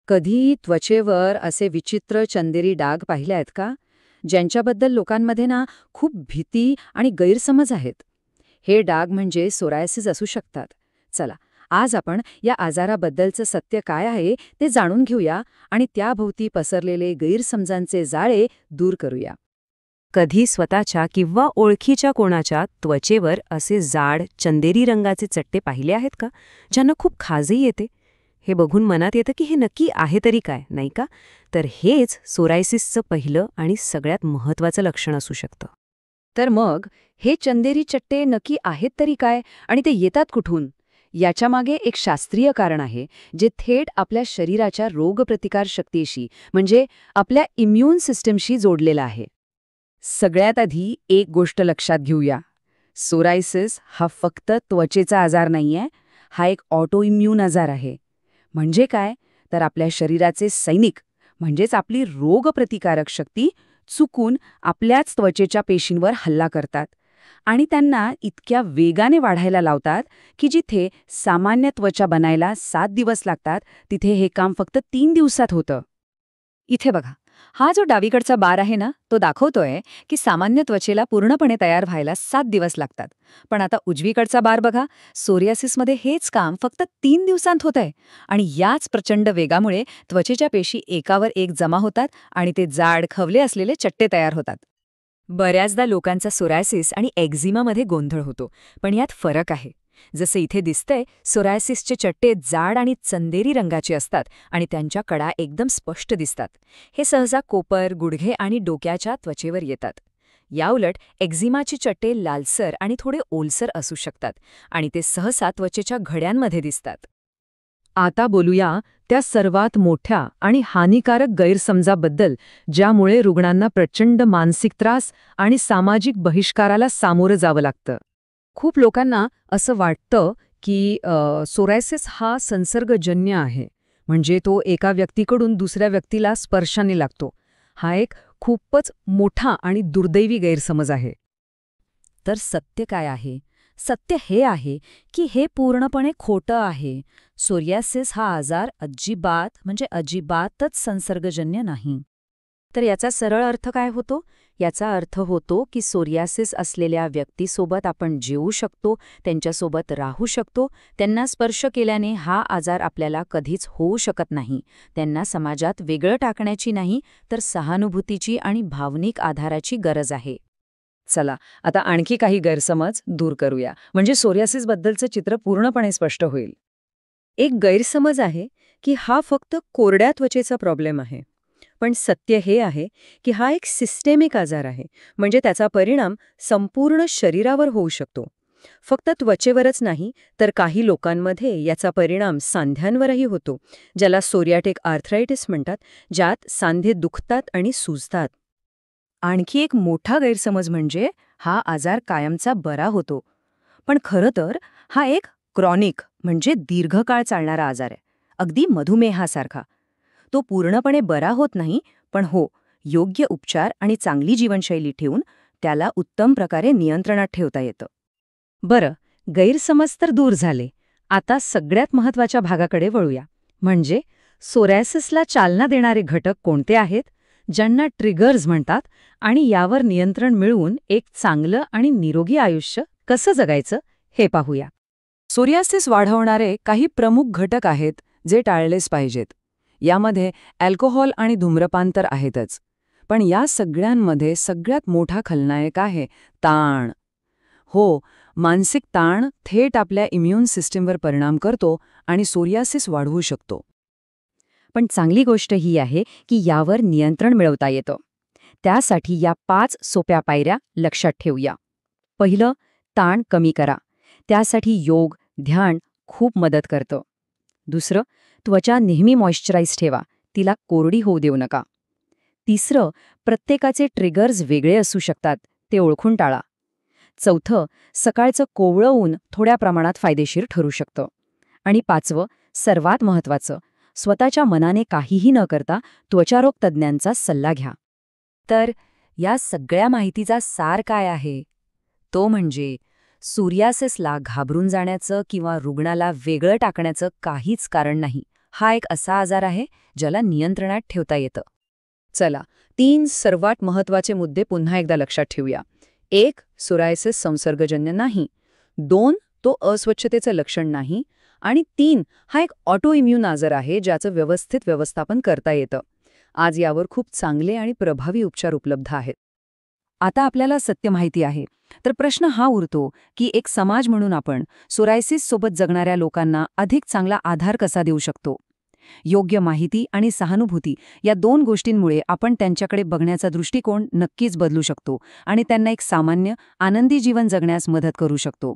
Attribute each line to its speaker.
Speaker 1: कधी त्वचेवर असे विचित्र चंदेरी डाग पाहिले आहेत का? ज्यांच्याबद्दल लोकांमध्ये खूप भीती आणि गैरसमज आहेत. हे डाग म्हणजे सोरायसिस असू शकतात. चला, आज आपण या आजाराबद्दलचं सत्य काय आहे ते जाणून घेऊया आणि त्याभोवती पसरलेले गैरसमजांचे जाळे दूर करूया.
Speaker 2: कधी स्वतःच्या किंवा ओळखीच्या कोणाच्या त्वचेवर असे जाड चंदेरी रंगाचे चट्टे पाहिले आहेत का, ज्यांना खूप खाजही येते? हे बघून मनात येतं की हे नक्की आहे तरी काय, नाही का? तर हेच सोरायसिसचं पहिलं आणि सगळ्यात महत्त्वाचं लक्षण असू शकतं.
Speaker 1: तर मग हे चंदेरी चट्टे नक्की आहेत तरी काय आणि ते येतात कुठून? याच्यामागे एक शास्त्रीय कारण आहे, जे थेट आपल्या शरीराच्या रोगप्रतिकार शक्तीशी म्हणजे आपल्या इम्युन सिस्टमशी जोडलेलं आहे. सगळ्यात आधी एक गोष्ट लक्षात घेऊया. सोरायसिस हा फक्त त्वचेचा आजार नाहीये, हा एक ऑटो इम्यून आजार आहे. म्हणजे काय? तर आपल्या शरीराचे सैनिक म्हणजेच आपली रोगप्रतिकारक शक्ती चुकून आपल्याच त्वचेच्या पेशींवर हल्ला करतात आणि त्यांना इतक्या वेगाने वाढायला लावतात की जिथे सामान्य त्वचा बनायला 7 दिवस लागतात, तिथे हे काम फक्त 3 दिवसात होतं. इथे बघा, हा जो डावीकडचा बार आहे तो दाखवतोय की सामान्य त्वचेला पूर्णपणे तयार व्हायला 7 दिवस लागतात. पण आता उजवीकडचा बार बघा, सोरियासिसमध्ये हेच काम फक्त 3 दिवसांत होतंय आणि याच प्रचंड वेगामुळे त्वचेच्या पेशी एकावर एक जमा होतात आणि ते जाड खवले असलेले चट्टे तयार होतात.
Speaker 2: बऱ्याचदा लोकांचा सोरायसिस आणि एक्झिमामध्ये गोंधळ होतो, पण यात फरक आहे. जसं इथे दिसतंय, सोरायसिसचे चट्टे जाड आणि चंदेरी रंगाचे असतात आणि त्यांच्या कडा एकदम स्पष्ट दिसतात. हे सहसा कोपर, गुडघे आणि डोक्याच्या त्वचेवर येतात. याउलट एक्झिमाची चट्टे लालसर आणि थोडे ओलसर असू शकतात आणि ते सहसा त्वचेच्या घड्यांमध्ये दिसतात.
Speaker 1: आता बोलूया त्या सर्वात मोठ्या आणि हानिकारक गैरसमजाबद्दल, ज्यामुळे रुग्णांना प्रचंड मानसिक त्रास आणि सामाजिक बहिष्काराला सामोरं जावं लागतं. खूप लोकांना असं वाटतं की सोरायसिस हा संसर्गजन्य आहे, म्हणजे तो एका व्यक्तीकडून दुसऱ्या व्यक्तीला स्पर्शाने लागतो. हा एक खूपच मोठा आणि दुर्दैवी गैरसमज आहे. तर सत्य काय आहे? सत्य हे आहे की हे पूर्णपणे खोटं आहे. सोरियासिस हा आजार अजिबातच संसर्गजन्य नाही. तर याचा सरळ अर्थ काय होतो? याचा अर्थ होतो की सोरियासिस असलेल्या व्यक्तीसोबत आपण जेवू शकतो, त्यांच्यासोबत राहू शकतो, त्यांना स्पर्श केल्याने हा आजार आपल्याला कधीच होऊ शकत नाही. त्यांना समाजात वेगळं टाकण्याची नाही, तर सहानुभूतीची आणि भावनिक आधाराची गरज आहे. चला, आता आणखी काही गैरसमज दूर करूया, म्हणजे सोरियासिसबद्दलचं चित्र पूर्णपणे स्पष्ट होईल. एक गैरसमज आहे की हा फक्त कोरड्या त्वचेचा प्रॉब्लेम आहे. पण सत्य हे आहे की हा एक सिस्टेमिक आजार आहे, म्हणजे त्याचा परिणाम संपूर्ण शरीरावर होऊ शकतो. फक्त त्वचेवरच नाही, तर काही लोकांमध्ये याचा परिणाम सांध्यांवरही होतो, ज्याला सोरियाटिक आर्थरायटिस म्हणतात, ज्यात सांधे दुखतात आणि सुजतात. आणखी एक मोठा गैरसमज म्हणजे हा आजार कायमचा बरा होतो. पण खरं तर हा एक क्रॉनिक म्हणजे दीर्घकाळ चालणारा आजार आहे, अगदी मधुमेहासारखा. तो पूर्णपणे बरा होत नाही, पण योग्य उपचार आणि चांगली जीवनशैली ठेवून त्याला उत्तम प्रकारे नियंत्रणात ठेवता येतं. बरं, गैरसमज तर दूर झाले. आता सगळ्यात महत्त्वाच्या भागाकडे वळूया, म्हणजे सोरायसिसला चालना देणारे घटक कोणते आहेत, ज्यांना ट्रिगर्स म्हणतात, आणि यावर नियंत्रण मिळवून एक चांगलं आणि निरोगी आयुष्य कसं जगायचं हे पाहूया. सोरियासिस वाढवणारे काही प्रमुख घटक आहेत जे टाळलेच पाहिजेत. यामध्ये अल्कोहोल आणि धूम्रपान तर आहेतच, पण या सगळ्यांमध्ये सगळ्यात मोठा खलनायक आहे ताण. मानसिक ताण थेट आपल्या इम्युन सिस्टीमवर परिणाम करतो आणि सोरियासिस वाढवू शकतो. पण चांगली गोष्ट ही आहे की यावर नियंत्रण मिळवता येतं. त्यासाठी या 5 सोप्या पायऱ्या लक्षात ठेवूया. पहिलं, ताण कमी करा. त्यासाठी योग, ध्यान खूप मदत करतं. दुसरं, त्वचा नेहमी मॉइश्चराईज ठेवा, तिला कोरडी होऊ देऊ नका. तिसरं, प्रत्येकाचे ट्रिगर्स वेगळे असू शकतात, ते ओळखून टाळा. चौथं, सकाळचं कोवळं ऊन थोड्या प्रमाणात फायदेशीर ठरू शकतं. आणि 5वं, सर्वात महत्त्वाचं, स्वतःच्या मनाने काहीही न करता त्वचारोग तज्ज्ञांचा सल्ला घ्या. तर या सगळ्या माहितीचा सार काय आहे? तो म्हणजे सोरियासिसला घाबरून जाण्याचं किंवा रुग्णाला वेगळं टाकण्याचं काहीच कारण नाही. हा एक असा आजार आहे ज्याला नियंत्रणात ठेवता येतं. चला, 3 सर्वात महत्त्वाचे मुद्दे पुन्हा एकदा लक्षात ठेवूया. 1. सोरायसिस संसर्गजन्य नाही. 2. तो अस्वच्छतेचं लक्षण नाही. आणि 3. हा एक ऑटो इम्यून आजार आहे ज्याचं व्यवस्थित व्यवस्थापन करता येतं. आज यावर खूप चांगले आणि प्रभावी उपचार उपलब्ध आहेत.
Speaker 2: आता आपल्याला सत्य माहिती आहे, तर प्रश्न हा उरतो की एक समाज म्हणून आपण सोरायसिस सोबत जगणाऱ्या लोकांना अधिक चांगला आधार कसा देऊ शकतो. योग्य माहिती आणि सहानुभूती या 2 गोष्टींमुळे आपण त्यांच्याकडे बघण्याचा दृष्टिकोन नक्कीच बदलू शकतो आणि त्यांना एक सामान्य, आनंदी जीवन जगण्यास मदत करू शकतो.